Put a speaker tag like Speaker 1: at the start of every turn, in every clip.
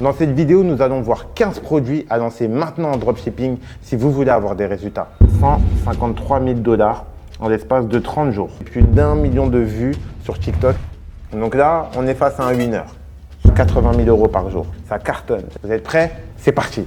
Speaker 1: Dans cette vidéo, nous allons voir 15 produits à lancer maintenant en dropshipping si vous voulez avoir des résultats. 153 000 $ en l'espace de 30 jours. Plus d'1 million de vues sur TikTok. Donc là, on est face à un winner. 80 000 € par jour. Ça cartonne. Vous êtes prêts? C'est parti.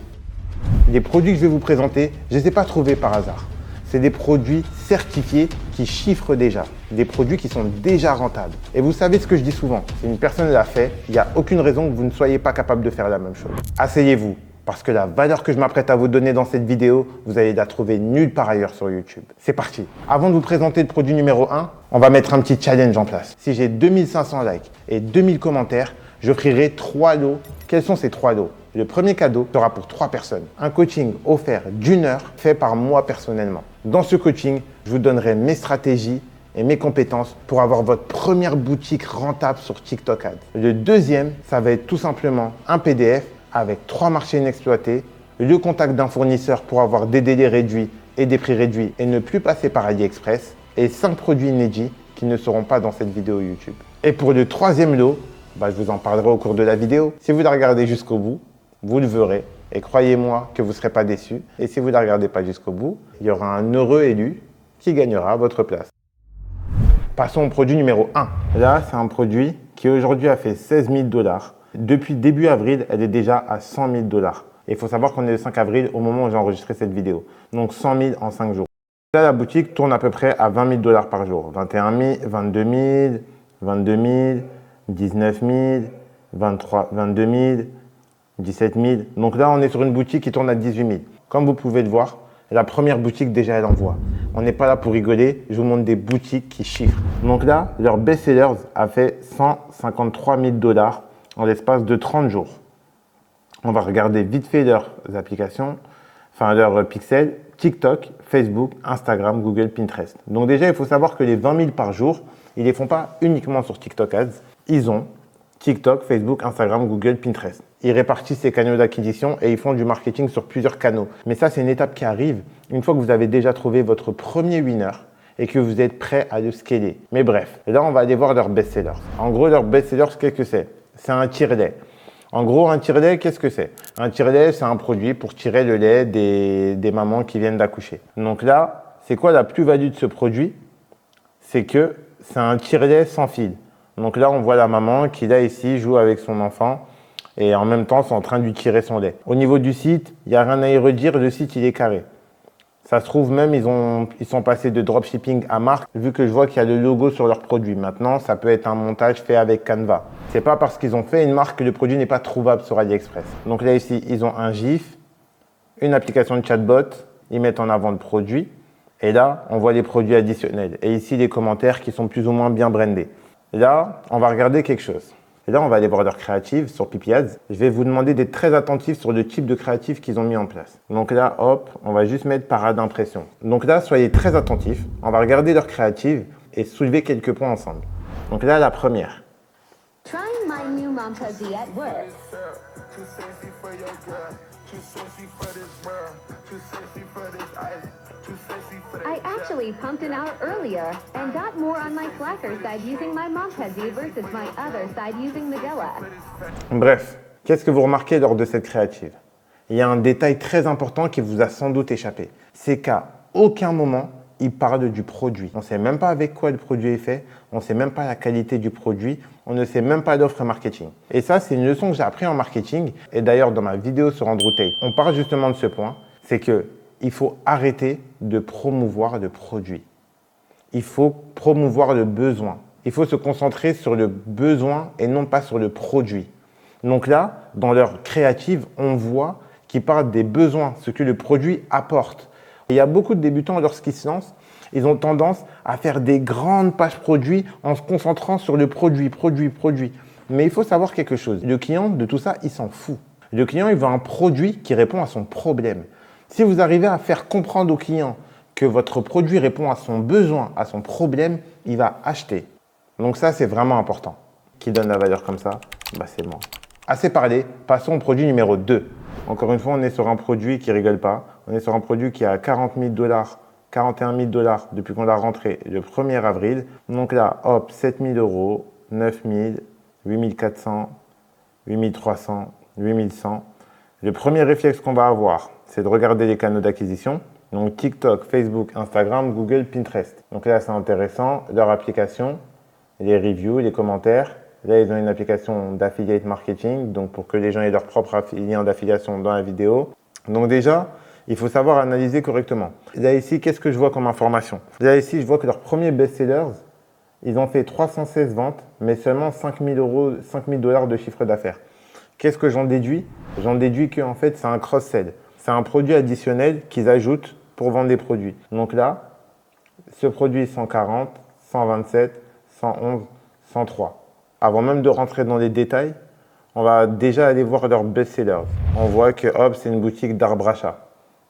Speaker 1: Les produits que je vais vous présenter, je ne les ai pas trouvés par hasard. C'est des produits certifiés qui chiffrent déjà. Des produits qui sont déjà rentables. Et vous savez ce que je dis souvent, si une personne l'a fait, il n'y a aucune raison que vous ne soyez pas capable de faire la même chose. Asseyez-vous, parce que la valeur que je m'apprête à vous donner dans cette vidéo, vous allez la trouver nulle part ailleurs sur YouTube. C'est parti. Avant de vous présenter le produit numéro 1, on va mettre un petit challenge en place. Si j'ai 2500 likes et 2000 commentaires, j'offrirai 3 lots. Quels sont ces 3 lots? Le premier cadeau sera pour 3 personnes. Un coaching offert d'1 heure fait par moi personnellement. Dans ce coaching, je vous donnerai mes stratégies et mes compétences pour avoir votre première boutique rentable sur TikTok Ads. Le deuxième, ça va être tout simplement un PDF avec 3 marchés inexploités, le contact d'un fournisseur pour avoir des délais réduits et des prix réduits et ne plus passer par AliExpress et 5 produits inédits qui ne seront pas dans cette vidéo YouTube. Et pour le troisième lot, je vous en parlerai au cours de la vidéo. Si vous la regardez jusqu'au bout, vous le verrez et croyez-moi que vous ne serez pas déçus. Et si vous ne la regardez pas jusqu'au bout, il y aura un heureux élu qui gagnera à votre place. Passons au produit numéro 1. Là, c'est un produit qui aujourd'hui a fait 16 000 $. Depuis début avril, elle est déjà à 100 000 $. Et il faut savoir qu'on est le 5 avril au moment où j'ai enregistré cette vidéo. Donc 100 000 en 5 jours. Là, la boutique tourne à peu près à 20 000 $ par jour. 21 000, 22 000, 22 000, 19 000, 22 000, 17 000. Donc là, on est sur une boutique qui tourne à 18 000. Comme vous pouvez le voir, la première boutique, déjà, elle envoie. On n'est pas là pour rigoler. Je vous montre des boutiques qui chiffrent. Donc là, leur best-sellers a fait 153 000 $ en l'espace de 30 jours. On va regarder vite fait leurs applications, enfin leurs pixels, TikTok, Facebook, Instagram, Google, Pinterest. Donc déjà, il faut savoir que les 20 000 par jour, ils ne les font pas uniquement sur TikTok Ads. Ils ont TikTok, Facebook, Instagram, Google, Pinterest. Ils répartissent ces canaux d'acquisition et ils font du marketing sur plusieurs canaux. Mais ça, c'est une étape qui arrive une fois que vous avez déjà trouvé votre premier winner et que vous êtes prêt à le scaler. Mais bref, là, on va aller voir leurs best-sellers. En gros, leurs best-sellers, qu'est-ce que c'est? C'est un tire-lait. En gros, un tire-lait, qu'est-ce que c'est? Un tire-lait, c'est un produit pour tirer le lait des mamans qui viennent d'accoucher. Donc là, c'est quoi la plus-value de ce produit? C'est que c'est un tire-lait sans fil. Donc là, on voit la maman qui, là, ici, joue avec son enfant et en même temps, c'est en train de lui tirer son lait. Au niveau du site, il n'y a rien à y redire. Le site, il est carré. Ça se trouve, même, ils sont passés de dropshipping à marque, vu que je vois qu'il y a le logo sur leur produit. Maintenant, ça peut être un montage fait avec Canva. C'est pas parce qu'ils ont fait une marque que le produit n'est pas trouvable sur AliExpress. Donc là, ici, ils ont un GIF, une application de chatbot, ils mettent en avant le produit. Et là, on voit les produits additionnels. Et ici, les commentaires qui sont plus ou moins bien brandés. Là, on va regarder quelque chose. Et là, on va aller voir leurs créatives sur Pipi Ads. Je vais vous demander d'être très attentif sur le type de créatif qu'ils ont mis en place. Donc là, hop, on va juste mettre parade d'impression. Donc là, soyez très attentifs. On va regarder leurs créatives et soulever quelques points ensemble. Donc là, la première.
Speaker 2: Trying my new Mom Puzzy at work. I actually pumped an hour earlier and got more on my slacker side using my Mom Puzzy versus my other side using Medela.
Speaker 1: Bref, qu'est-ce que vous remarquez lors de cette créative? Il y a un détail très important qui vous a sans doute échappé. C'est qu'à aucun moment, il parle du produit. On ne sait même pas avec quoi le produit est fait, on ne sait même pas la qualité du produit, on ne sait même pas l'offre marketing. Et ça, c'est une leçon que j'ai appris en marketing. Et d'ailleurs, dans ma vidéo sur Andrew Tate, on parle justement de ce point. C'est qu'il faut arrêter de promouvoir le produit. Il faut promouvoir le besoin. Il faut se concentrer sur le besoin et non pas sur le produit. Donc là, dans leur créative, on voit qu'ils parlent des besoins, ce que le produit apporte. Et il y a beaucoup de débutants, lorsqu'ils se lancent, ils ont tendance à faire des grandes pages produits en se concentrant sur le produit. Mais il faut savoir quelque chose. Le client, de tout ça, il s'en fout. Le client, il veut un produit qui répond à son problème. Si vous arrivez à faire comprendre au client que votre produit répond à son besoin, à son problème, il va acheter. Donc ça, c'est vraiment important. Qui donne la valeur comme ça? C'est moi. Assez parlé, passons au produit numéro 2. Encore une fois, on est sur un produit qui rigole pas. On est sur un produit qui a 40 000 $, 41 000 $ depuis qu'on l'a rentré le 1er avril. Donc là, hop, 7 000 €, 9 000, 8 400, 8 300, 8100. Le premier réflexe qu'on va avoir, c'est de regarder les canaux d'acquisition. Donc TikTok, Facebook, Instagram, Google, Pinterest. Donc là, c'est intéressant. Leur application, les reviews, les commentaires. Là, ils ont une application d'affiliate marketing, donc pour que les gens aient leur propre lien d'affiliation dans la vidéo. Donc déjà, il faut savoir analyser correctement. Là ici, qu'est-ce que je vois comme information? Là ici, je vois que leurs premiers best-sellers, ils ont fait 316 ventes, mais seulement 5000 $, de chiffre d'affaires. Qu'est-ce que j'en déduis? J'en déduis qu'en fait, c'est un cross-sell. C'est un produit additionnel qu'ils ajoutent pour vendre des produits. Donc là, ce produit 140, 127, 111, 103. Avant même de rentrer dans les détails, on va déjà aller voir leurs best-sellers. On voit que hop, c'est une boutique d'arbre achat.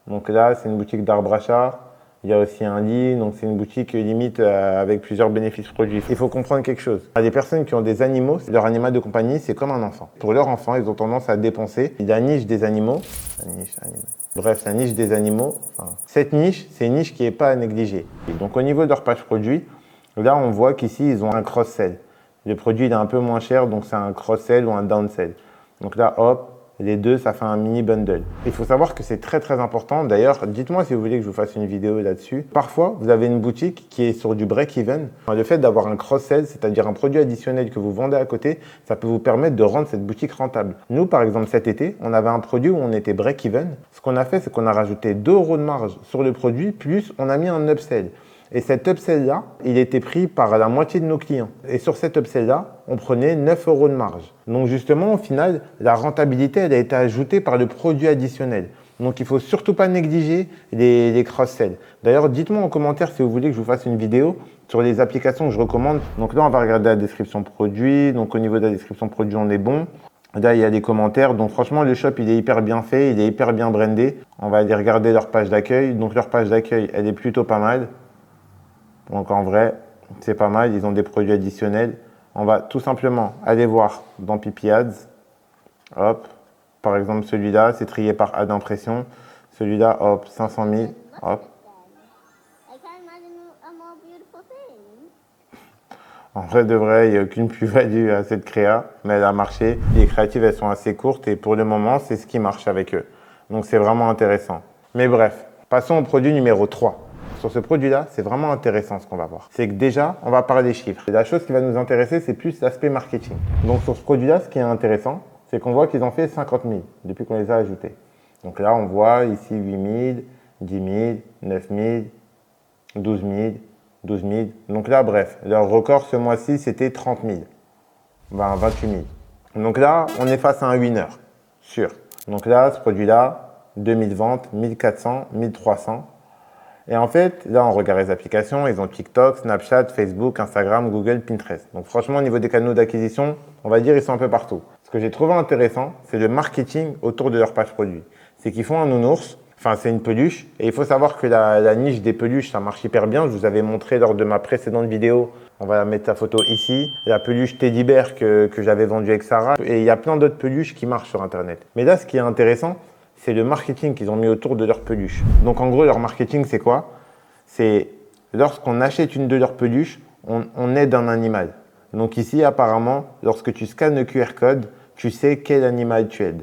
Speaker 1: Donc là, c'est une boutique d'arbre achat. Il y a aussi un lit, donc c'est une boutique limite avec plusieurs bénéfices produits. Il faut comprendre quelque chose. Les personnes qui ont des animaux, leur animal de compagnie, c'est comme un enfant. Pour leur enfant, ils ont tendance à dépenser. La niche des animaux, bref, la niche des animaux, cette niche, c'est une niche qui n'est pas à négliger. Et donc au niveau de leur page produit, là on voit qu'ici, ils ont un cross-sell. Le produit il est un peu moins cher, donc c'est un cross-sell ou un down-sell. Donc là, hop, les deux, ça fait un mini bundle. Il faut savoir que c'est très très important. D'ailleurs, dites-moi si vous voulez que je vous fasse une vidéo là-dessus. Parfois, vous avez une boutique qui est sur du break-even. Le fait d'avoir un cross-sell, c'est-à-dire un produit additionnel que vous vendez à côté, ça peut vous permettre de rendre cette boutique rentable. Nous, par exemple, cet été, on avait un produit où on était break-even. Ce qu'on a fait, c'est qu'on a rajouté 2 € de marge sur le produit, plus on a mis un upsell. Et cet upsell-là, il était pris par la moitié de nos clients. Et sur cet upsell-là, on prenait 9 € de marge. Donc justement, au final, la rentabilité, elle a été ajoutée par le produit additionnel. Donc il ne faut surtout pas négliger les cross-sells. D'ailleurs, dites-moi en commentaire si vous voulez que je vous fasse une vidéo sur les applications que je recommande. Donc là, on va regarder la description produit. Donc au niveau de la description produit, on est bon. Là, il y a des commentaires. Donc franchement, le shop, il est hyper bien fait, il est hyper bien brandé. On va aller regarder leur page d'accueil. Donc leur page d'accueil, elle est plutôt pas mal. Donc en vrai, c'est pas mal, ils ont des produits additionnels. On va tout simplement aller voir dans Pipi Ads. Hop, par exemple celui-là, c'est trié par ad impression. Celui-là, hop, 500 000, hop. En vrai de vrai, il n'y a aucune plus-value à cette créa, mais elle a marché. Les créatives, elles sont assez courtes et pour le moment, c'est ce qui marche avec eux. Donc c'est vraiment intéressant. Mais bref, passons au produit numéro 3. Sur ce produit-là, c'est vraiment intéressant ce qu'on va voir. C'est que déjà, on va parler des chiffres. Et la chose qui va nous intéresser, c'est plus l'aspect marketing. Donc sur ce produit-là, ce qui est intéressant, c'est qu'on voit qu'ils ont fait 50 000 depuis qu'on les a ajoutés. Donc là, on voit ici 8 000, 10 000, 9 000, 12 000, 12 000. Donc là, bref, leur record ce mois-ci, c'était 30 000. 28 000. Donc là, on est face à un winner, sûr. Donc là, ce produit-là, 2000 ventes, 1400, 1300. Et en fait, là, on regarde les applications. Ils ont TikTok, Snapchat, Facebook, Instagram, Google, Pinterest. Donc franchement, au niveau des canaux d'acquisition, on va dire ils sont un peu partout. Ce que j'ai trouvé intéressant, c'est le marketing autour de leur page produit. C'est qu'ils font un nounours, enfin c'est une peluche. Et il faut savoir que la niche des peluches, ça marche hyper bien. Je vous avais montré lors de ma précédente vidéo. On va mettre la photo ici. La peluche Teddy Bear que j'avais vendue avec Sarah. Et il y a plein d'autres peluches qui marchent sur Internet. Mais là, ce qui est intéressant, c'est le marketing qu'ils ont mis autour de leur peluche. Donc en gros, leur marketing, c'est quoi? C'est lorsqu'on achète une de leurs peluches, on aide un animal. Donc ici, apparemment, lorsque tu scannes le QR code, tu sais quel animal tu aides.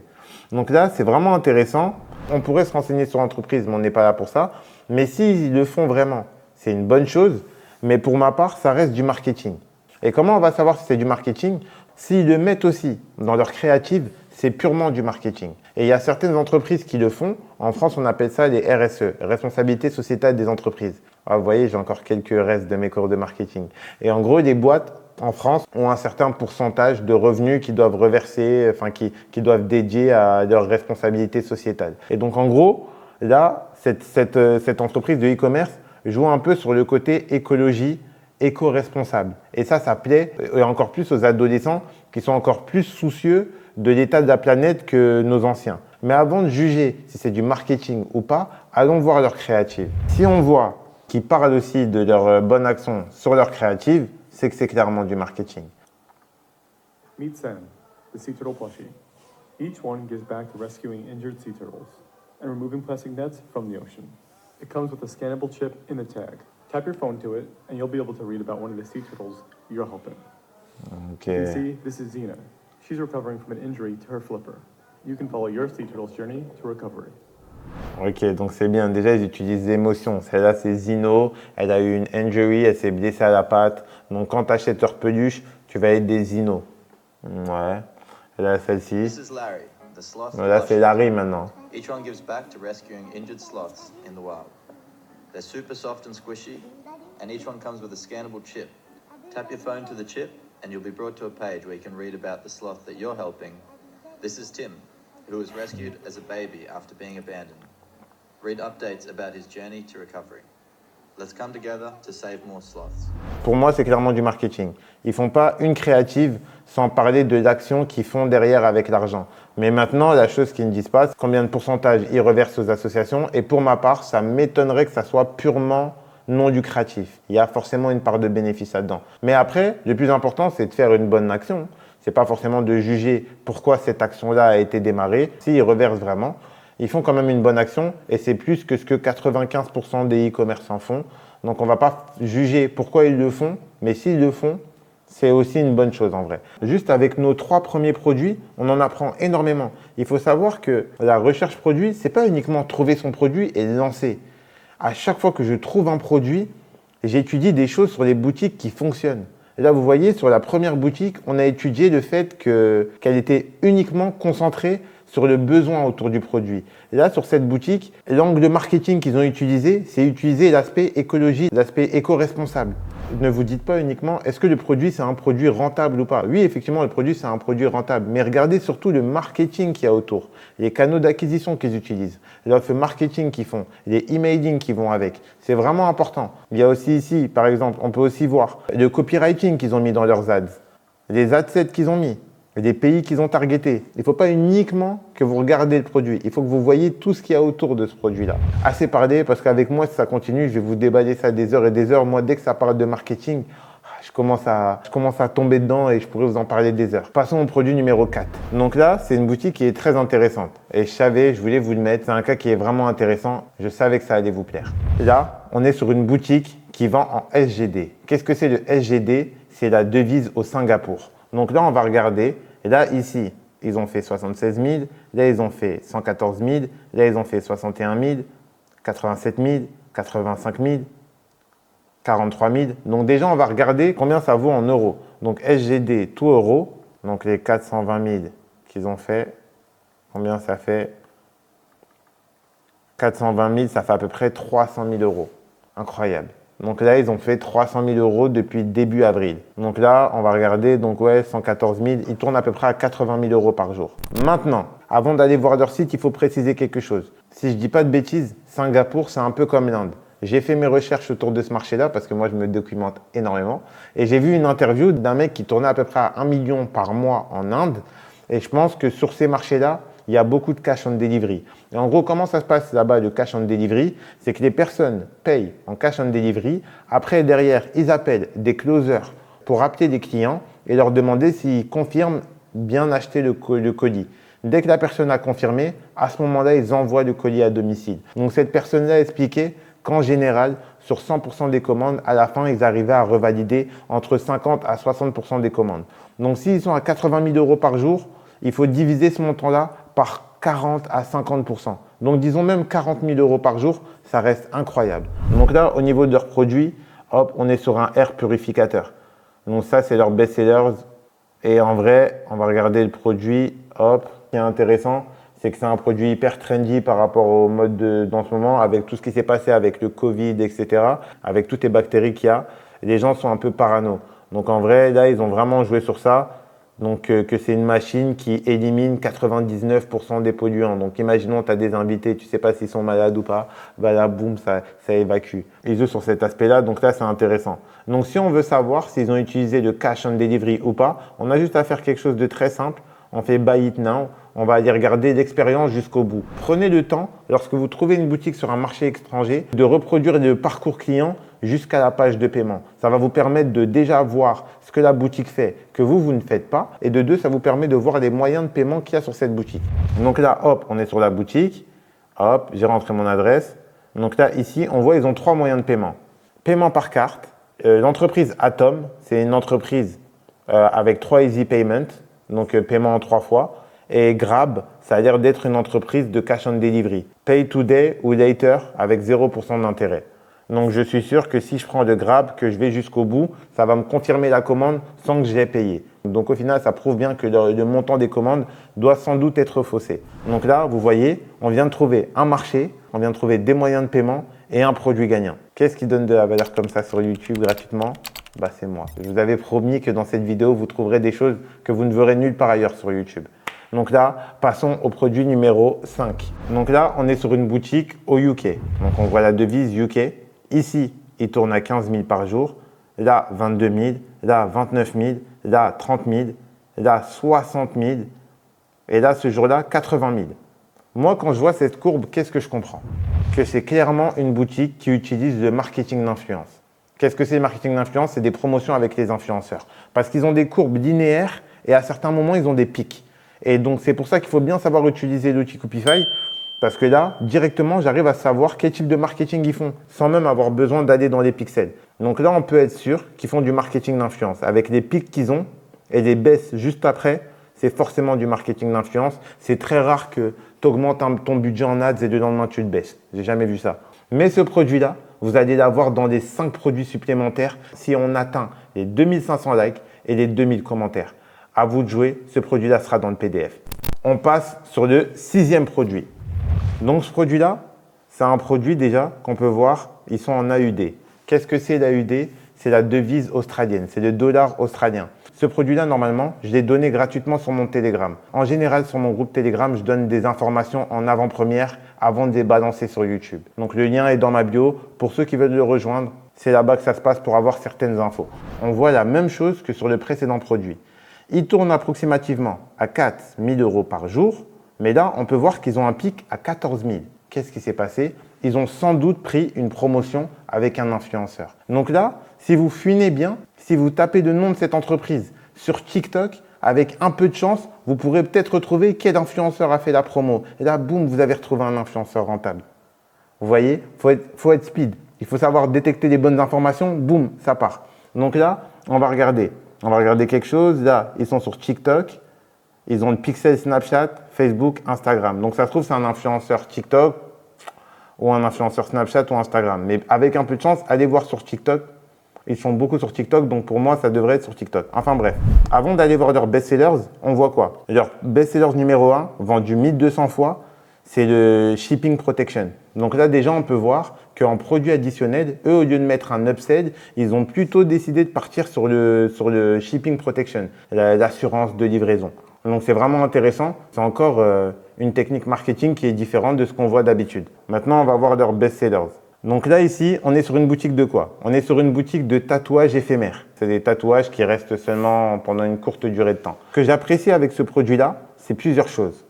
Speaker 1: Donc là, c'est vraiment intéressant. On pourrait se renseigner sur l'entreprise, mais on n'est pas là pour ça. Mais s'ils le font vraiment, c'est une bonne chose. Mais pour ma part, ça reste du marketing. Et comment on va savoir si c'est du marketing? S'ils le mettent aussi dans leur créative, c'est purement du marketing. Et il y a certaines entreprises qui le font. En France, on appelle ça les RSE, responsabilité sociétale des entreprises. Ah, vous voyez, j'ai encore quelques restes de mes cours de marketing. Et en gros, les boîtes en France ont un certain pourcentage de revenus qu'ils doivent reverser, enfin qui doivent dédier à leur responsabilité sociétale. Et donc en gros, là, cette entreprise de e-commerce joue un peu sur le côté écologie, éco-responsable. Et ça plaît et encore plus aux adolescents qui sont encore plus soucieux de l'état de la planète que nos anciens. Mais avant de juger si c'est du marketing ou pas, allons voir leur créative. Si on voit qu'ils parlent aussi de leur bonne action sur leur créative, c'est que c'est clairement du marketing.
Speaker 3: Meet Sam, the sea turtle plushie. Each one gives back to rescuing injured sea turtles and removing plastic nets from the ocean. It comes with a scannable chip in the tag. Tap your phone to it and you'll be able to read about one of the sea turtles you're helping.
Speaker 1: Okay.
Speaker 3: You can see, this is Xena. She's recovering from an injury to her flipper. you can follow your Sea Turtle's journey to recovery.
Speaker 1: Ok, donc c'est bien. Déjà, ils utilisent l'émotion. Celle-là, c'est Zino. Elle a eu une injury, elle s'est blessée à la patte. Donc, quand tu achètes leur peluche, tu vas être des Zino. Ouais. Et là, celle-ci.
Speaker 4: This is Larry, the sloth.
Speaker 1: Là, c'est Larry maintenant.
Speaker 4: Each one gives back to rescuing injured sloths in the wild. They're super soft and squishy, and each one comes with a scannable chip. Tap your phone to the chip, and you'll be brought to a page where you can read about the sloth that you're helping. This is Tim, who was rescued as a baby after being abandoned. Read updates about his journey to recovery. Let's come together to save more sloths.
Speaker 1: Pour moi, c'est clairement du marketing. Ils font pas une créative sans parler de l'action qu'ils font derrière avec l'argent. Mais maintenant, la chose qu'ils ne disent pas, c'est combien de pourcentage ils reversent aux associations. Et pour ma part, ça m'étonnerait que ça soit purement non lucratif. Il y a forcément une part de bénéfice là-dedans. Mais après, le plus important, c'est de faire une bonne action. C'est pas forcément de juger pourquoi cette action-là a été démarrée. S'ils reversent vraiment, ils font quand même une bonne action et c'est plus que ce que 95% des e-commerçants font. Donc, on ne va pas juger pourquoi ils le font, mais s'ils le font, c'est aussi une bonne chose en vrai. Juste avec nos 3 premiers produits, on en apprend énormément. Il faut savoir que la recherche produit, ce n'est pas uniquement trouver son produit et le lancer. À chaque fois que je trouve un produit, j'étudie des choses sur les boutiques qui fonctionnent. Et là, vous voyez, sur la première boutique, on a étudié le fait qu'elle était uniquement concentrée sur le besoin autour du produit. Et là, sur cette boutique, l'angle marketing qu'ils ont utilisé, c'est utiliser l'aspect écologie, l'aspect éco-responsable. Ne vous dites pas uniquement, est-ce que le produit, c'est un produit rentable ou pas? Oui, effectivement, le produit, c'est un produit rentable. Mais regardez surtout le marketing qu'il y a autour, les canaux d'acquisition qu'ils utilisent, l'offre marketing qu'ils font, les emailing qui vont avec. C'est vraiment important. Il y a aussi ici, par exemple, on peut aussi voir le copywriting qu'ils ont mis dans leurs ads, les adsets qu'ils ont mis, les pays qu'ils ont targetés. Il ne faut pas uniquement que vous regardez le produit. Il faut que vous voyez tout ce qu'il y a autour de ce produit-là. Assez parlé, parce qu'avec moi, si ça continue, je vais vous déballer ça des heures et des heures. Moi, dès que ça parle de marketing, je commence à tomber dedans et je pourrais vous en parler des heures. Passons au produit numéro 4. Donc là, c'est une boutique qui est très intéressante. Et je voulais vous le mettre. C'est un cas qui est vraiment intéressant. Je savais que ça allait vous plaire. Là, on est sur une boutique qui vend en SGD. Qu'est-ce que c'est le SGD? C'est la devise au Singapour. Donc là, on va regarder. Et là, ici, ils ont fait 76 000. Là, ils ont fait 114 000. Là, ils ont fait 61 000, 87 000, 85 000, 43 000. Donc déjà, on va regarder combien ça vaut en euros. Donc SGD, tout euro. Donc les 420 000 qu'ils ont fait, combien ça fait? 420 000, ça fait à peu près 300 000 euros. Incroyable. Donc là, ils ont fait 300 000 euros depuis début avril. Donc là, on va regarder, donc ouais, 114 000, ils tournent à peu près à 80 000 euros par jour. Maintenant, avant d'aller voir leur site, il faut préciser quelque chose. Si je dis pas de bêtises, Singapour, c'est un peu comme l'Inde. J'ai fait mes recherches autour de ce marché-là parce que moi, je me documente énormément. Et j'ai vu une interview d'un mec qui tournait à peu près à 1 million par mois en Inde. Et je pense que sur ces marchés-là, il y a beaucoup de cash on delivery. Et en gros, comment ça se passe là-bas, le cash on delivery? C'est que les personnes payent en cash on delivery. Après, derrière, ils appellent des closers pour appeler des clients et leur demander s'ils confirment bien acheter le colis. Dès que la personne a confirmé, à ce moment-là, ils envoient le colis à domicile. Donc, cette personne-là expliquait qu'en général, sur 100% des commandes, à la fin, ils arrivaient à revalider entre 50 à 60% des commandes. Donc, s'ils sont à 80 000 euros par jour, il faut diviser ce montant-là par 40 à 50%. Donc, disons même 40 000 euros par jour, ça reste incroyable. Donc là, au niveau de leurs produits, hop, on est sur un air purificateur. Donc ça, c'est leur best-sellers. Et en vrai, on va regarder le produit, hop. Ce qui est intéressant, c'est que c'est un produit hyper trendy par rapport au mode dans ce moment, avec tout ce qui s'est passé avec le Covid, etc., avec toutes les bactéries qu'il y a. Les gens sont un peu parano. Donc en vrai, là, ils ont vraiment joué sur ça. Donc que c'est une machine qui élimine 99% des polluants. Donc imaginons tu as des invités, tu sais pas s'ils sont malades ou pas, bah là boum, ça évacue. Ils jouent sur cet aspect-là, donc là c'est intéressant. Donc si on veut savoir s'ils ont utilisé le cash on delivery ou pas, on a juste à faire quelque chose de très simple. On fait buy it now, on va aller regarder l'expérience jusqu'au bout. Prenez le temps, lorsque vous trouvez une boutique sur un marché étranger, de reproduire le parcours client jusqu'à la page de paiement. Ça va vous permettre de déjà voir ce que la boutique fait, que vous ne faites pas. Et de deux, ça vous permet de voir les moyens de paiement qu'il y a sur cette boutique. Donc là, hop, on est sur la boutique. Hop, j'ai rentré mon adresse. Donc là, ici, on voit ils ont 3 moyens de paiement. Paiement par carte. L'entreprise Atom, c'est une entreprise avec 3 easy payments, donc paiement en 3 fois. Et Grab, ça a l'air d'être une entreprise de cash on delivery. Pay today ou later avec 0% d'intérêt. Donc je suis sûr que si je prends le Grab, que je vais jusqu'au bout, ça va me confirmer la commande sans que je l'ai payé. Donc au final, ça prouve bien que le montant des commandes doit sans doute être faussé. Donc là, vous voyez, on vient de trouver un marché, on vient de trouver des moyens de paiement et un produit gagnant. Qu'est-ce qui donne de la valeur comme ça sur YouTube gratuitement? Bah, c'est moi. Je vous avais promis que dans cette vidéo, vous trouverez des choses que vous ne verrez nulle part ailleurs sur YouTube. Donc là, passons au produit numéro 5. Donc là, on est sur une boutique au UK. Donc on voit la devise UK. Ici, il tourne à 15 000 par jour. Là, 22 000. Là, 29 000. Là, 30 000. Là, 60 000. Et là, ce jour-là, 80 000. Moi, quand je vois cette courbe, qu'est-ce que je comprends? Que c'est clairement une boutique qui utilise le marketing d'influence. Qu'est-ce que c'est le marketing d'influence? C'est des promotions avec les influenceurs. Parce qu'ils ont des courbes linéaires et à certains moments, ils ont des pics. Et donc, c'est pour ça qu'il faut bien savoir utiliser l'outil Coopify. Parce que là, directement, j'arrive à savoir quel type de marketing ils font, sans même avoir besoin d'aller dans les pixels. Donc là, on peut être sûr qu'ils font du marketing d'influence. Avec les pics qu'ils ont et les baisses juste après, c'est forcément du marketing d'influence. C'est très rare que tu augmentes ton budget en ads et le lendemain, tu le baisses. J'ai jamais vu ça. Mais ce produit-là, vous allez l'avoir dans les 5 produits supplémentaires si on atteint les 2500 likes et les 2000 commentaires. À vous de jouer, ce produit-là sera dans le PDF. On passe sur le 6e produit. Donc ce produit-là, c'est un produit déjà qu'on peut voir, ils sont en AUD. Qu'est-ce que c'est l'AUD? C'est la devise australienne, c'est le dollar australien. Ce produit-là, normalement, je l'ai donné gratuitement sur mon Telegram. En général, sur mon groupe Telegram, je donne des informations en avant-première avant de les balancer sur YouTube. Donc le lien est dans ma bio. Pour ceux qui veulent le rejoindre, c'est là-bas que ça se passe pour avoir certaines infos. On voit la même chose que sur le précédent produit. Il tourne approximativement à 4 000 € par jour. Mais là, on peut voir qu'ils ont un pic à 14 000. Qu'est-ce qui s'est passé? Ils ont sans doute pris une promotion avec un influenceur. Donc là, si vous fouinez bien, si vous tapez le nom de cette entreprise sur TikTok, avec un peu de chance, vous pourrez peut-être retrouver quel influenceur a fait la promo. Et là, boum, vous avez retrouvé un influenceur rentable. Vous voyez, faut être speed. Il faut savoir détecter les bonnes informations, boum, ça part. Donc là, on va regarder. On va regarder quelque chose. Là, ils sont sur TikTok. Ils ont le pixel Snapchat, Facebook, Instagram. Donc ça se trouve, c'est un influenceur TikTok ou un influenceur Snapchat ou Instagram. Mais avec un peu de chance, allez voir sur TikTok. Ils sont beaucoup sur TikTok, donc pour moi, ça devrait être sur TikTok. Enfin bref, avant d'aller voir leurs best-sellers, on voit quoi? Leur best-sellers numéro 1, vendu 1200 fois, c'est le Shipping Protection. Donc là, déjà, on peut voir qu'en produit additionnel, eux, au lieu de mettre un upsell, ils ont plutôt décidé de partir sur le Shipping Protection, l'assurance de livraison. Donc c'est vraiment intéressant. C'est encore une technique marketing qui est différente de ce qu'on voit d'habitude. Maintenant, on va voir leurs best-sellers. Donc là, ici, on est sur une boutique de quoi? On est sur une boutique de tatouages éphémères. C'est des tatouages qui restent seulement pendant une courte durée de temps. Ce que j'apprécie avec ce produit-là, c'est plusieurs choses.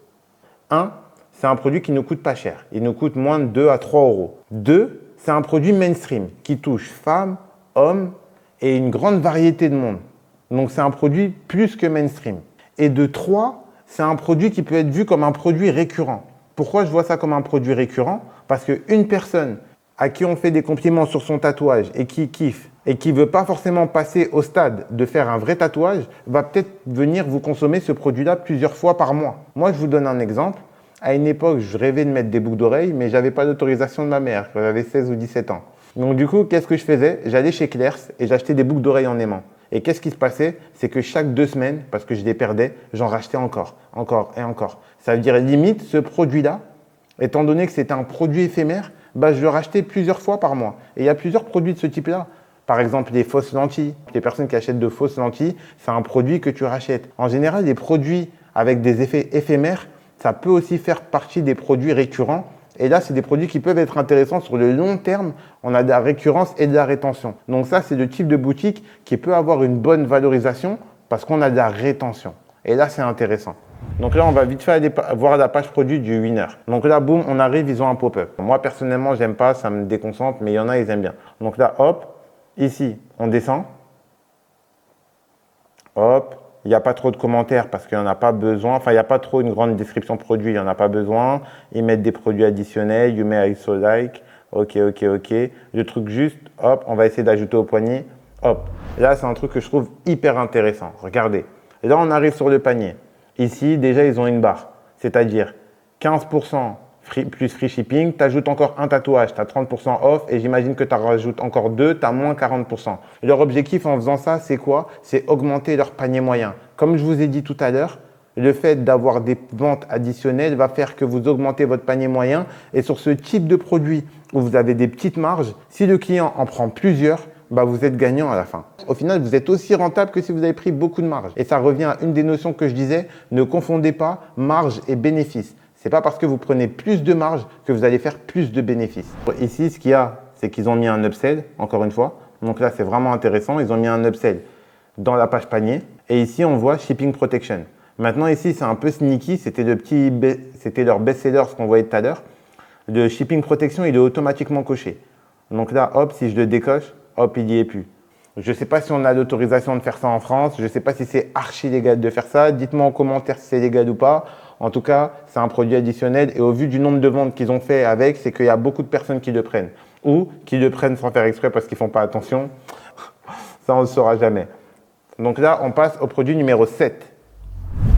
Speaker 1: 1, c'est un produit qui ne coûte pas cher. Il nous coûte moins de 2 à 3 €. 2, c'est un produit mainstream qui touche femmes, hommes et une grande variété de monde. Donc c'est un produit plus que mainstream. Et de 3, c'est un produit qui peut être vu comme un produit récurrent. Pourquoi je vois ça comme un produit récurrent? Parce qu'une personne à qui on fait des compliments sur son tatouage et qui kiffe et qui ne veut pas forcément passer au stade de faire un vrai tatouage, va peut-être venir vous consommer ce produit-là plusieurs fois par mois. Moi, je vous donne un exemple. À une époque, je rêvais de mettre des boucles d'oreilles, mais je n'avais pas d'autorisation de ma mère quand j'avais 16 ou 17 ans. Donc du coup, qu'est-ce que je faisais? J'allais chez Claire's et j'achetais des boucles d'oreilles en aimant. Et qu'est-ce qui se passait? C'est que chaque 2 semaines, parce que je les perdais, j'en rachetais encore et encore. Ça veut dire limite, ce produit-là, étant donné que c'était un produit éphémère, je le rachetais plusieurs fois par mois. Et il y a plusieurs produits de ce type-là. Par exemple, les fausses lentilles. Les personnes qui achètent de fausses lentilles, c'est un produit que tu rachètes. En général, les produits avec des effets éphémères, ça peut aussi faire partie des produits récurrents. Et là, c'est des produits qui peuvent être intéressants sur le long terme. On a de la récurrence et de la rétention. Donc ça, c'est le type de boutique qui peut avoir une bonne valorisation parce qu'on a de la rétention. Et là, c'est intéressant. Donc là, on va vite fait aller voir la page produit du winner. Donc là, boum, on arrive, ils ont un pop-up. Moi, personnellement, j'aime pas, ça me déconcentre, mais il y en a, ils aiment bien. Donc là, hop, ici, on descend. Hop. Il n'y a pas trop de commentaires parce qu'il n'y en a pas besoin. Enfin, il n'y a pas trop une grande description produit, il n'y en a pas besoin. Ils mettent des produits additionnels, you may also like. Ok. Le truc juste, hop, on va essayer d'ajouter au poignet. Hop. Là, c'est un truc que je trouve hyper intéressant. Regardez. Et là, on arrive sur le panier. Ici, déjà, ils ont une barre, c'est-à-dire 15% plus free shipping, tu ajoutes encore un tatouage, tu as 30% off et j'imagine que tu en rajoutes encore deux, tu as moins 40%. Leur objectif en faisant ça, c'est quoi? C'est augmenter leur panier moyen. Comme je vous ai dit tout à l'heure, le fait d'avoir des ventes additionnelles va faire que vous augmentez votre panier moyen et sur ce type de produit où vous avez des petites marges, si le client en prend plusieurs, bah vous êtes gagnant à la fin. Au final, vous êtes aussi rentable que si vous avez pris beaucoup de marge. Et ça revient à une des notions que je disais, ne confondez pas marge et bénéfice. Ce n'est pas parce que vous prenez plus de marge que vous allez faire plus de bénéfices. Ici, ce qu'il y a, c'est qu'ils ont mis un upsell, encore une fois. Donc là, c'est vraiment intéressant. Ils ont mis un upsell dans la page panier. Et ici, on voit Shipping Protection. Maintenant, ici, c'est un peu sneaky. C'était leur best-seller, ce qu'on voyait tout à l'heure. Le Shipping Protection, il est automatiquement coché. Donc là, hop, si je le décoche, hop, il n'y est plus. Je ne sais pas si on a l'autorisation de faire ça en France. Je ne sais pas si c'est archi légal de faire ça. Dites-moi en commentaire si c'est légal ou pas. En tout cas, c'est un produit additionnel et au vu du nombre de ventes qu'ils ont fait avec, c'est qu'il y a beaucoup de personnes qui le prennent. Ou qui le prennent sans faire exprès parce qu'ils ne font pas attention. Ça, on ne le saura jamais. Donc là, on passe au produit numéro 7.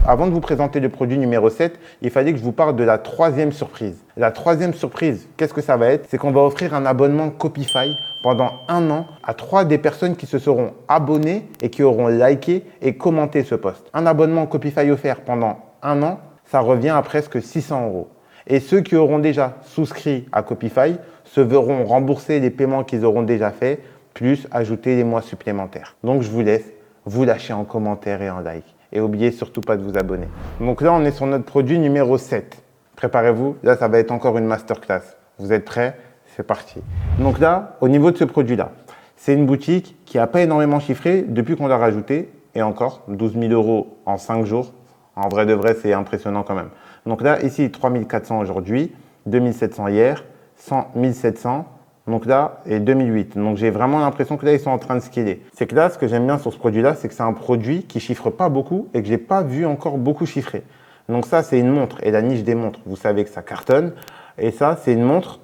Speaker 1: Avant de vous présenter le produit numéro 7, il fallait que je vous parle de la troisième surprise. La troisième surprise, qu'est-ce que ça va être? C'est qu'on va offrir un abonnement Copify pendant 1 an à 3 des personnes qui se seront abonnées et qui auront liké et commenté ce post. Un abonnement Copify offert pendant 1 an, ça revient à presque 600 €. Et ceux qui auront déjà souscrit à Copify se verront rembourser les paiements qu'ils auront déjà faits, plus ajouter les mois supplémentaires. Donc je vous laisse vous lâcher en commentaire et en like. Et n'oubliez surtout pas de vous abonner. Donc là, on est sur notre produit numéro 7. Préparez-vous, là, ça va être encore une masterclass. Vous êtes prêts? C'est parti. Donc là, au niveau de ce produit-là, c'est une boutique qui n'a pas énormément chiffré depuis qu'on l'a rajouté. Et encore, 12 000 € en 5 jours. En vrai de vrai, c'est impressionnant quand même. Donc là, ici, 3 400 aujourd'hui, 2 700 hier, 1 700. Donc là, et 2008. Donc j'ai vraiment l'impression que là, ils sont en train de scaler. C'est que là, ce que j'aime bien sur ce produit-là, c'est que c'est un produit qui chiffre pas beaucoup et que j'ai pas vu encore beaucoup chiffrer. Donc ça, c'est une montre et la niche des montres, vous savez que ça cartonne. Et ça, c'est une montre,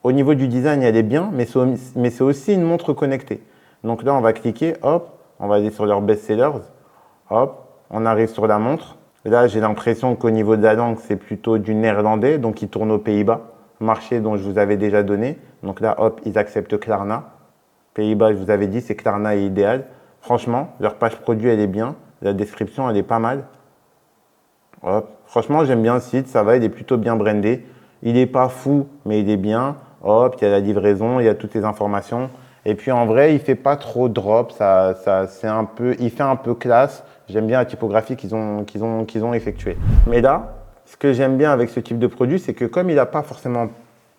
Speaker 1: au niveau du design, elle est bien, mais c'est aussi une montre connectée. Donc là, on va cliquer, hop, on va aller sur leurs best-sellers, hop, on arrive sur la montre. Là, j'ai l'impression qu'au niveau de la langue, c'est plutôt du néerlandais, donc il tourne aux Pays-Bas. Marché dont je vous avais déjà donné. Donc là, hop, ils acceptent Klarna. Pays-Bas, je vous avais dit, c'est Klarna et idéal. Franchement, leur page produit, elle est bien. La description, elle est pas mal. Hop. Franchement, j'aime bien le site. Ça va, il est plutôt bien brandé. Il n'est pas fou, mais il est bien. Hop, il y a la livraison, il y a toutes les informations. Et puis en vrai, il fait pas trop drop. Il fait un peu classe. J'aime bien la typographie qu'ils ont effectuée. Mais là, ce que j'aime bien avec ce type de produit, c'est que comme il n'a pas forcément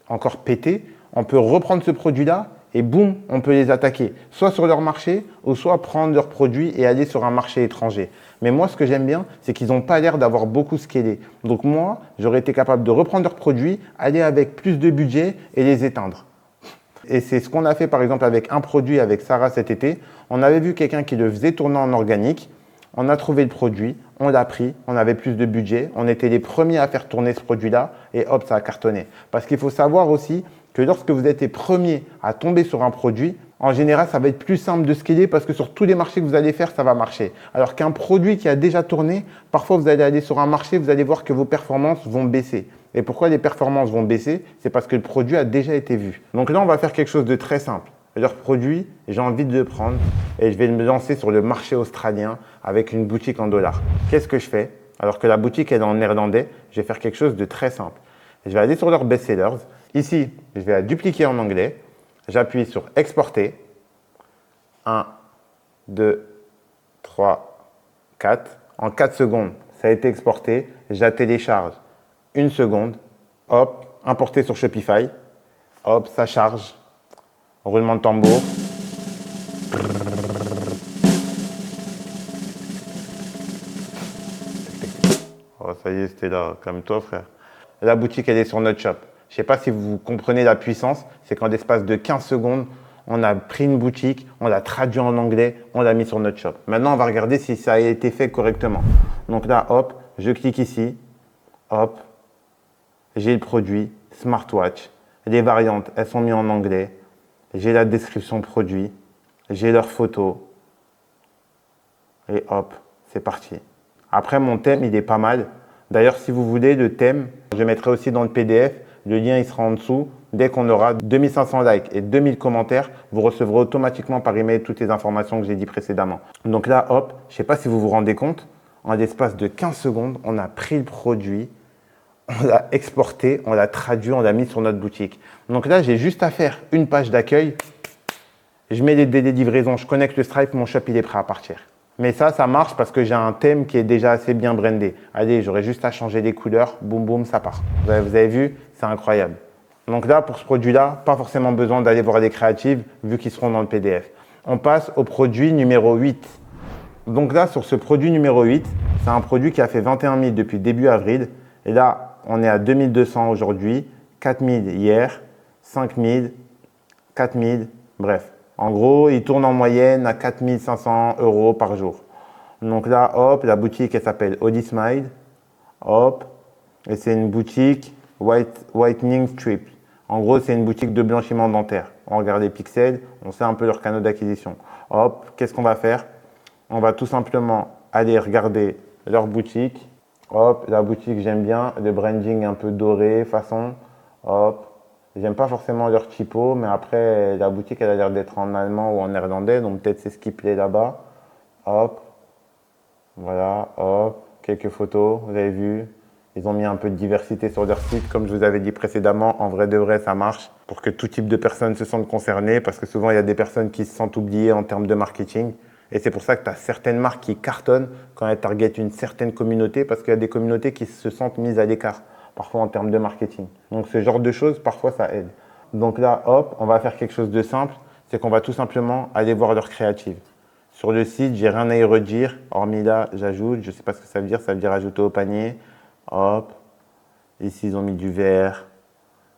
Speaker 1: encore pété, on peut reprendre ce produit-là et boum, on peut les attaquer. Soit sur leur marché, ou soit prendre leurs produits et aller sur un marché étranger. Mais moi, ce que j'aime bien, c'est qu'ils n'ont pas l'air d'avoir beaucoup scalé. Donc moi, j'aurais été capable de reprendre leurs produits, aller avec plus de budget et les éteindre. Et c'est ce qu'on a fait par exemple avec un produit avec Sarah cet été. On avait vu quelqu'un qui le faisait tourner en organique. On a trouvé le produit, on l'a pris, on avait plus de budget, on était les premiers à faire tourner ce produit-là et hop, ça a cartonné. Parce qu'il faut savoir aussi que lorsque vous êtes les premiers à tomber sur un produit, en général, ça va être plus simple de scaler parce que sur tous les marchés que vous allez faire, ça va marcher. Alors qu'un produit qui a déjà tourné, parfois vous allez aller sur un marché, vous allez voir que vos performances vont baisser. Et pourquoi les performances vont baisser? C'est parce que le produit a déjà été vu. Donc là, on va faire quelque chose de très simple. Leur produit, j'ai envie de le prendre et je vais me lancer sur le marché australien avec une boutique en dollars. Qu'est-ce que je fais? Alors que la boutique est en néerlandais, je vais faire quelque chose de très simple. Je vais aller sur leurs best-sellers. Ici, je vais la dupliquer en anglais. J'appuie sur exporter. 1, 2, 3, 4. En 4 secondes, ça a été exporté. Je la télécharge. 1 seconde. Hop, importer sur Shopify. Hop, ça charge. Roulement de tambour. Oh, ça y est, c'était là. Calme-toi, frère. La boutique, elle est sur notre shop. Je ne sais pas si vous comprenez la puissance. C'est qu'en l'espace de 15 secondes, on a pris une boutique, on l'a traduit en anglais, on l'a mis sur notre shop. Maintenant, on va regarder si ça a été fait correctement. Donc là, hop, je clique ici. Hop, j'ai le produit, smartwatch. Les variantes, elles sont mises en anglais. J'ai la description produit, j'ai leurs photos et hop, c'est parti. Après, mon thème, il est pas mal. D'ailleurs, si vous voulez le thème, je mettrai aussi dans le PDF. Le lien, il sera en dessous. Dès qu'on aura 2500 likes et 2000 commentaires, vous recevrez automatiquement par email toutes les informations que j'ai dit précédemment. Donc là, hop, je ne sais pas si vous vous rendez compte, en l'espace de 15 secondes, on a pris le produit, on l'a exporté, on l'a traduit, on l'a mis sur notre boutique. Donc là, j'ai juste à faire une page d'accueil. Je mets les délais de livraison, je connecte le Stripe, mon shop, il est prêt à partir. Mais ça marche parce que j'ai un thème qui est déjà assez bien brandé. Allez, j'aurais juste à changer les couleurs, boum, boum, ça part. Vous avez vu, c'est incroyable. Donc là, pour ce produit-là, pas forcément besoin d'aller voir les créatives vu qu'ils seront dans le PDF. On passe au produit numéro 8. Donc là, sur ce produit numéro 8, c'est un produit qui a fait 21 000 depuis début avril. Et là, on est à 2200 aujourd'hui, 4000 hier, 5000, 4000, bref. En gros, il tourne en moyenne à 4500 € par jour. Donc là, hop, la boutique, elle s'appelle Audi Smile. Hop, et c'est une boutique Whitening Strip. En gros, c'est une boutique de blanchiment dentaire. On regarde les pixels, on sait un peu leur canaux d'acquisition. Hop, qu'est-ce qu'on va faire? On va tout simplement aller regarder leur boutique. Hop, la boutique, j'aime bien. Le branding un peu doré, façon. Hop. J'aime pas forcément leur typo, mais après, la boutique, elle a l'air d'être en allemand ou en néerlandais, donc peut-être c'est ce qui plaît là-bas. Hop. Voilà, hop. Quelques photos, vous avez vu. Ils ont mis un peu de diversité sur leur site. Comme je vous avais dit précédemment, en vrai de vrai, ça marche pour que tout type de personnes se sentent concernées parce que souvent, il y a des personnes qui se sentent oubliées en termes de marketing. Et c'est pour ça que tu as certaines marques qui cartonnent quand elles targetent une certaine communauté parce qu'il y a des communautés qui se sentent mises à l'écart, parfois en termes de marketing. Donc, ce genre de choses, parfois, ça aide. Donc là, hop, on va faire quelque chose de simple. C'est qu'on va tout simplement aller voir leur créative. Sur le site, j'ai rien à y redire. Hormis là, j'ajoute. Je ne sais pas ce que ça veut dire ajouter au panier. Hop, ici ils ont mis du vert.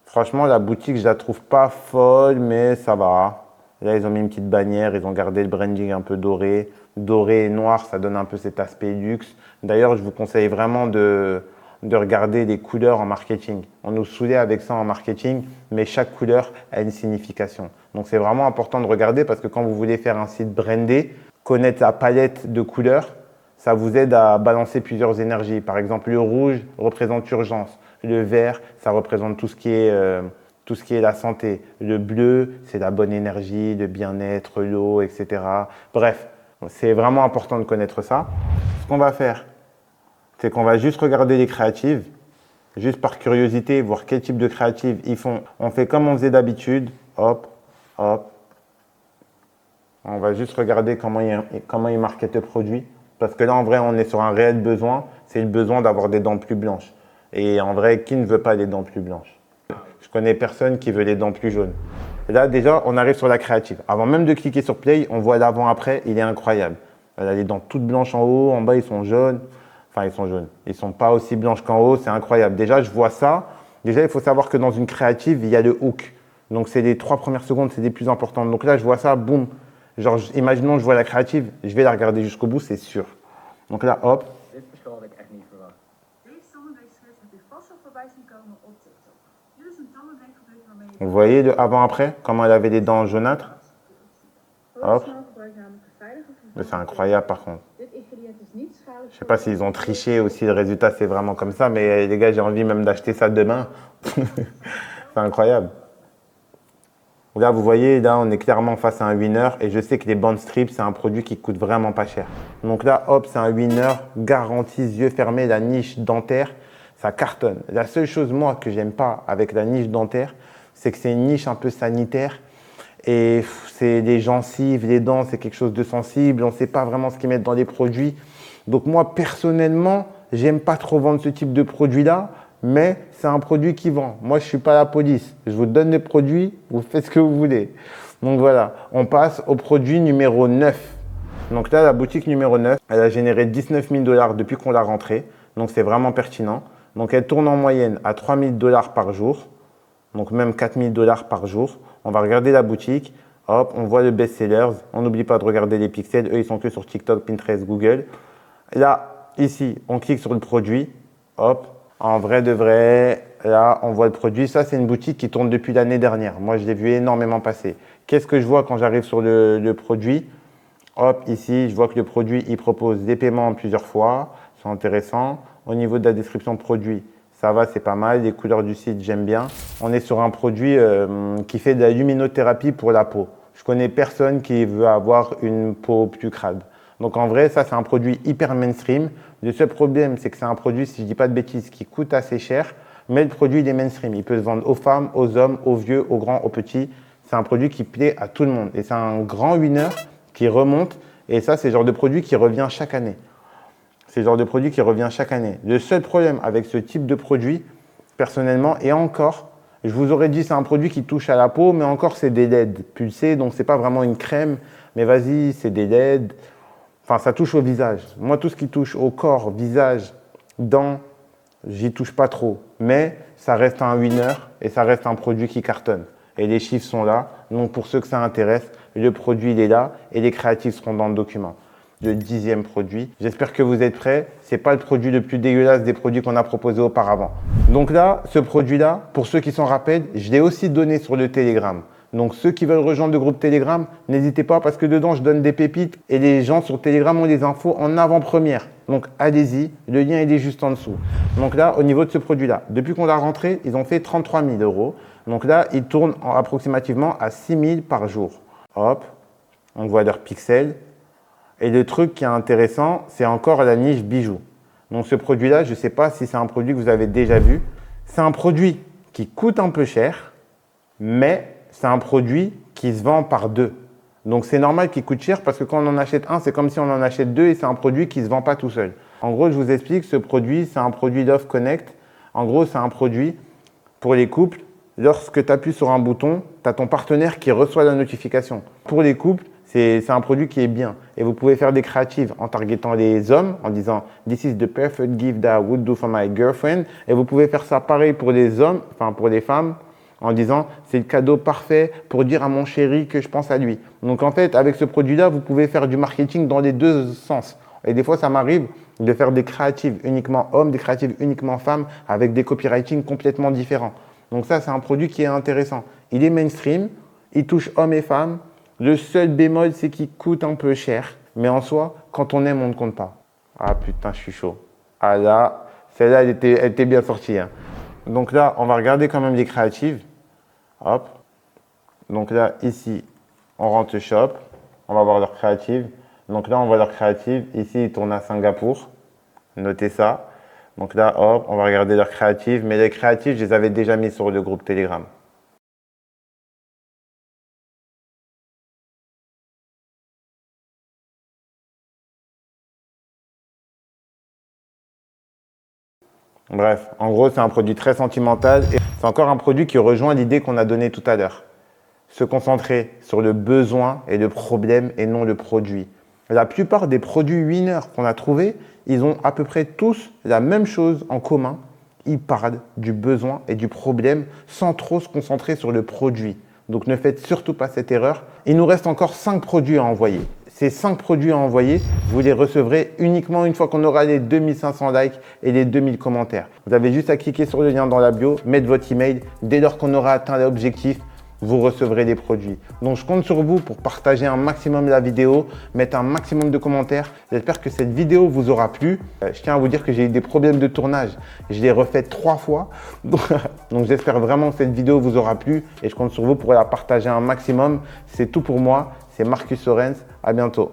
Speaker 1: Franchement, la boutique, je la trouve pas folle, mais ça va. Là, ils ont mis une petite bannière, ils ont gardé le branding un peu doré. Doré et noir, ça donne un peu cet aspect luxe. D'ailleurs, je vous conseille vraiment de regarder les couleurs en marketing. On nous saoulait avec ça en marketing, mais chaque couleur a une signification. Donc, c'est vraiment important de regarder parce que quand vous voulez faire un site brandé, connaître la palette de couleurs, ça vous aide à balancer plusieurs énergies. Par exemple, le rouge représente l'urgence. Le vert, ça représente tout ce qui est la santé. Le bleu, c'est la bonne énergie, le bien-être, l'eau, etc. Bref, c'est vraiment important de connaître ça. Ce qu'on va faire, c'est qu'on va juste regarder les créatives, juste par curiosité, voir quel type de créatives ils font. On fait comme on faisait d'habitude. Hop, hop. On va juste regarder comment ils marketent le produit. Parce que là, en vrai, on est sur un réel besoin. C'est le besoin d'avoir des dents plus blanches. Et en vrai, qui ne veut pas des dents plus blanches? Je connais personne qui veut les dents plus jaunes. Et là, déjà, on arrive sur la créative. Avant même de cliquer sur Play, on voit l'avant-après. Il est incroyable. Elle a les dents toutes blanches en haut. En bas, ils sont jaunes. Enfin, ils sont jaunes. Ils ne sont pas aussi blanches qu'en haut. C'est incroyable. Déjà, je vois ça. Déjà, il faut savoir que dans une créative, il y a le hook. Donc, c'est les 3 premières secondes, c'est les plus importantes. Donc là, je vois ça, boum. Genre, imaginons que je vois la créative, je vais la regarder jusqu'au bout, c'est sûr. Donc là, hop.
Speaker 5: Dit verschil had ik echt niet verwacht.
Speaker 6: Deze tandenbreekschrift heb je vast al voorbij zien komen op TikTok. Dit is een tandenbreekproduct waarmee je...
Speaker 1: Vous voyez le avant-après, comment elle avait les dents jaunâtres? Hop. C'est incroyable par contre. Je sais pas s'ils ont triché ou si le résultat c'est vraiment comme ça, mais les gars, j'ai envie même d'acheter ça demain. C'est incroyable. Là, vous voyez, là, on est clairement face à un winner et je sais que les band strips, c'est un produit qui coûte vraiment pas cher. Donc là, hop, c'est un winner, garantie, yeux fermés, la niche dentaire, ça cartonne. La seule chose, moi, que j'aime pas avec la niche dentaire, c'est que c'est une niche un peu sanitaire et c'est les gencives, les dents, c'est quelque chose de sensible, on ne sait pas vraiment ce qu'ils mettent dans les produits. Donc moi, personnellement, j'aime pas trop vendre ce type de produit-là. Mais c'est un produit qui vend. Moi, je ne suis pas la police. Je vous donne les produits, vous faites ce que vous voulez. Donc voilà, on passe au produit numéro 9. Donc là, la boutique numéro 9, elle a généré 19 000 $ depuis qu'on l'a rentrée. Donc c'est vraiment pertinent. Donc elle tourne en moyenne à 3 000 $ par jour. Donc même 4 000 $ par jour. On va regarder la boutique. Hop, on voit le best-sellers. On n'oublie pas de regarder les pixels. Eux, ils sont que sur TikTok, Pinterest, Google. Là, ici, on clique sur le produit. Hop. En vrai de vrai, là, on voit le produit. Ça, c'est une boutique qui tourne depuis l'année dernière. Moi, je l'ai vu énormément passer. Qu'est-ce que je vois quand j'arrive sur le produit? Hop, ici, je vois que le produit, il propose des paiements en plusieurs fois. c'est intéressant. Au niveau de la description produit, ça va, c'est pas mal. Les couleurs du site, j'aime bien. On est sur un produit qui fait de la luminothérapie pour la peau. Je connais personne qui veut avoir une peau plus crade. Donc en vrai, ça c'est un produit hyper mainstream. Le seul problème, c'est que c'est un produit, si je dis pas de bêtises, qui coûte assez cher, mais le produit il est mainstream. Il peut se vendre aux femmes, aux hommes, aux vieux, aux grands, aux petits. C'est un produit qui plaît à tout le monde. Et c'est un grand winner qui remonte. Et ça, c'est le genre de produit qui revient chaque année. C'est le genre de produit qui revient chaque année. Le seul problème avec ce type de produit, personnellement, et encore, je vous aurais dit c'est un produit qui touche à la peau, mais encore c'est des LED pulsés, donc c'est pas vraiment une crème. Mais vas-y, c'est des LED. Enfin, ça touche au visage. Moi, tout ce qui touche au corps, visage, dents, j'y touche pas trop. Mais ça reste un winner et ça reste un produit qui cartonne. Et les chiffres sont là. Donc, pour ceux que ça intéresse, le produit il est là et les créatifs seront dans le document. Le 10e produit. J'espère que vous êtes prêts. C'est pas le produit le plus dégueulasse des produits qu'on a proposés auparavant. Donc là, ce produit-là, pour ceux qui s'en rappellent, je l'ai aussi donné sur le Telegram. Donc ceux qui veulent rejoindre le groupe Telegram, n'hésitez pas parce que dedans, je donne des pépites et les gens sur Telegram ont les infos en avant-première. Donc allez-y, le lien il est juste en dessous. Donc là, au niveau de ce produit-là, depuis qu'on l'a rentré, ils ont fait 33 000 €. Donc là, ils tournent approximativement à 6 000 par jour. Hop, on voit leurs pixels. Et le truc qui est intéressant, c'est encore la niche bijoux. Donc ce produit-là, je ne sais pas si c'est un produit que vous avez déjà vu. C'est un produit qui coûte un peu cher, mais c'est un produit qui se vend par deux. Donc c'est normal qu'il coûte cher parce que quand on en achète un, c'est comme si on en achète deux et c'est un produit qui ne se vend pas tout seul. En gros, je vous explique, ce produit, c'est un produit Love Connect. En gros, c'est un produit pour les couples. Lorsque tu appuies sur un bouton, tu as ton partenaire qui reçoit la notification. Pour les couples, c'est un produit qui est bien. Et vous pouvez faire des créatives en targetant les hommes, en disant « This is the perfect gift that I would do for my girlfriend ». Et vous pouvez faire ça pareil pour les hommes, enfin pour les femmes, en disant « C'est le cadeau parfait pour dire à mon chéri que je pense à lui ». Donc en fait, avec ce produit-là, vous pouvez faire du marketing dans les deux sens. Et des fois, ça m'arrive de faire des créatives uniquement hommes, des créatives uniquement femmes, avec des copywriting complètement différents. Donc ça, c'est un produit qui est intéressant. Il est mainstream, il touche hommes et femmes. Le seul bémol, c'est qu'il coûte un peu cher. Mais en soi, quand on aime, on ne compte pas. Ah putain, je suis chaud. Ah là, celle-là, elle était bien sortie. Hein. Donc là, on va regarder quand même les créatives. Hop. Donc là, ici, on rentre shop. On va voir leurs créatives. Donc là, on voit leurs créatives. Ici, ils tournent à Singapour. Notez ça. Donc là, hop, on va regarder leurs créatives. Mais les créatives, je les avais déjà mis sur le groupe Telegram. Bref, en gros, c'est un produit très sentimental et c'est encore un produit qui rejoint l'idée qu'on a donnée tout à l'heure. Se concentrer sur le besoin et le problème et non le produit. La plupart des produits winners qu'on a trouvés, ils ont à peu près tous la même chose en commun. Ils parlent du besoin et du problème sans trop se concentrer sur le produit. Donc ne faites surtout pas cette erreur. Il nous reste encore 5 produits à envoyer. Ces 5 produits à envoyer, vous les recevrez uniquement une fois qu'on aura les 2500 likes et les 2000 commentaires. Vous avez juste à cliquer sur le lien dans la bio, mettre votre email. Dès lors qu'on aura atteint l'objectif, vous recevrez les produits. Donc je compte sur vous pour partager un maximum la vidéo, mettre un maximum de commentaires. J'espère que cette vidéo vous aura plu. Je tiens à vous dire que j'ai eu des problèmes de tournage. Je l'ai refait 3 fois. Donc j'espère vraiment que cette vidéo vous aura plu et je compte sur vous pour la partager un maximum. C'est tout pour moi. C'est Marcus Sorens. À bientôt.